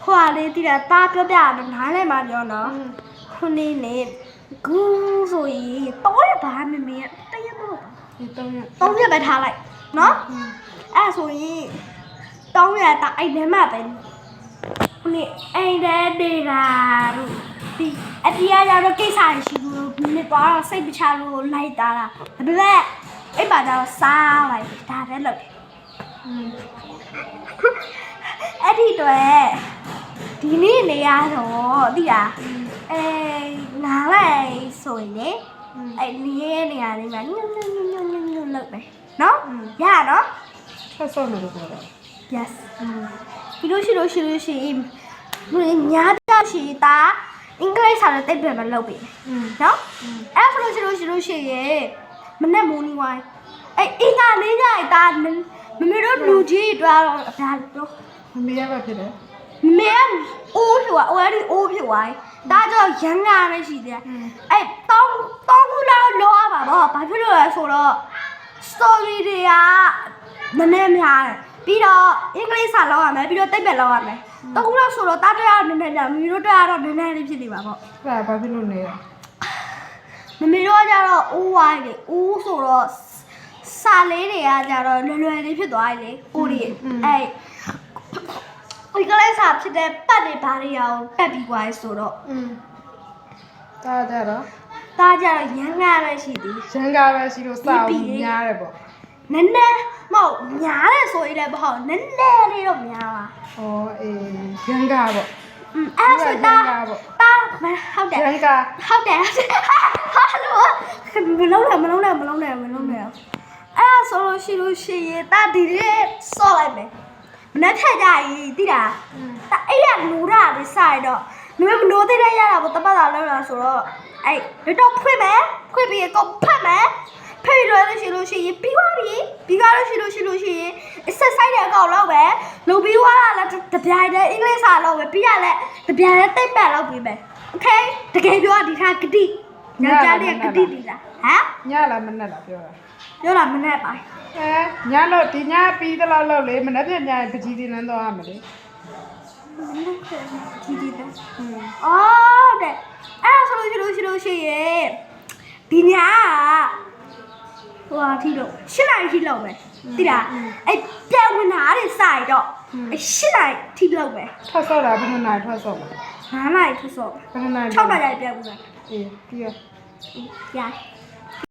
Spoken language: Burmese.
ဟွာလေးတိတာတာပြောပြတော့နားလဲမှာပြောနော်ခုနေလေဂူးဆိုရင်တော့ရပါမမေတရက်မဟုတ်ပါ3ရက်ပဲထားလိုက်နော်အဲ့ဆိုရင်3ရက်တာအဲ့ထဲမှာပဲခုနေအိမ်ထဲနေတာတို့ဒီအတရားရတော့ကိစ္စရှိဘူးနေပါတော့စိတ်ပချလို့လိုက်တာလားဒါပေမဲ့အဲ့ပါတော့စားလိုက်ဒါပဲလုပ်တယ်အဲ့ဒီတော့ဒီနေ့နေရတော့သိလားနားလိုက်ဆိုရင်လေအဲ့နေနေရာလေးမှာညွန့်လုပ်မယ်နော်ရနော်ဆက်ဆော့လို့ပြောတာ yes ဒီလိုရှိညာတာရှိတာအင်္ဂလိပ်စာနဲ့တိတ်ပြန်မလုပ်ပြီနော်အဲ့ဆိုလို့ရှိရင်မနေ့မိုးနီဝိုင်းအဲ့အင်္ဂါလေးကြိုက်တာမမေတို့လူကြီးတွားတော့ဒါတော့မမေရပါဖြစ်တယ်မမေအိုးဖြစ်သွားအိုးဖြစ်သွားဒါကြောင့်ရန်ငါပဲရှိတယ်အဲ့တောင်းခုလောက်လောရပါဘောဘာဖြစ်လို့လဲဆိုတော့ story တွေကနည်းနည်းများတယ်ပြီးတော့အင်္ဂလိပ်စာလောက်ရမယ်ပြီးတော့တိတ်ပဲလောက်ရမယ်တောင်းခုလောက်ဆိုတော့တားတရားနည်းနည်းများမမေတို့တရားတော့နည်းနည်းလေးဖြစ်နေပါပေါ့အဲ့ဘာဖြစ်လို့လဲမမေတို့ကကြတော့အိုးဝိုင်းလေအိုးဆိုတော့စာလေးတွေကကြတော့လွယ်လေးဖြစ်သွားတယ်လေကိုရီအဲ့ဒီကလေးစာဖြစ်တဲ့ပတ်တွေဘာတွေအောင်ပတ်ပြီးသွားဆိုတော့ဒါကြတော့ရန်ကားပဲရှိသည်ရန်ကားပဲရှိလို့စာအောင်များတယ်ပေါ့နည်းနည်းမဟုတ်များတယ်ဆိုရင်လည်းမဟုတ်နည်းနည်းလေးတော့များပါဩအေးရန်ကားပေါ့အဲ့ဆိုတာဟုတ်တယ်ရန်ကားဟုတ်တယ်ဟာလို့မလုံးနဲ့အဲ့ဆိုလို့ရှိရင်တာဒီလေးစော့လိုက်မယ်မနေ့ထက်ကြရင်တိတာအဲ့ရနိုးတာလေးစရတော့မနိုးသေးတဲ့ရတာပေါ့တပတ်တာလောက်လာဆိုတော့အဲ့တော့ဖွင့်ပြီးကောဖတ်မယ်ဖိလို့ရှိလို့ရှိရင်ပြီးသွားပြီပြီးသွားလို့ရှိလို့ရှိရင်အဆက်ဆိုင်တဲ့အကောက်လောက်ပဲလုံပြီးသွားတာလည်းတပြိုင်တည်းအင်္ဂလိပ်စာလောက်ပဲပြီးရလဲတပြိုင်တည်းတိတ်ပတ်လောက်ပြီးမယ်โอเคတကယ်ပြောဒီခါဂတိညကြတဲ့ဂတိဒီလားဟမ်ညလားမနဲ့လားပြောတာမနဲ့ပါညလို့ဒီညပြီးတော့လောက်လေမနေ့ပြန်ညပကြီးတင်တော့ရမယ်လေကြီးတယ်အော်တဲ့အဲ့ဆိုလို့ရှိရင်ဒီညဟိုအထိလို့8နာရီထိလောက်ပဲတိလားအဲ့ပြန်ဝင်တာတွေစရတော့8နာရီထိလောက်ပဲထွက်ဆော့တာဘယ်နှစ်နာရီထွက်ဆော့9နာရီထွက်ဆော့ဘယ်နှစ်နာရီ6နာရီပြန်ဝင်အေးပြီးရရ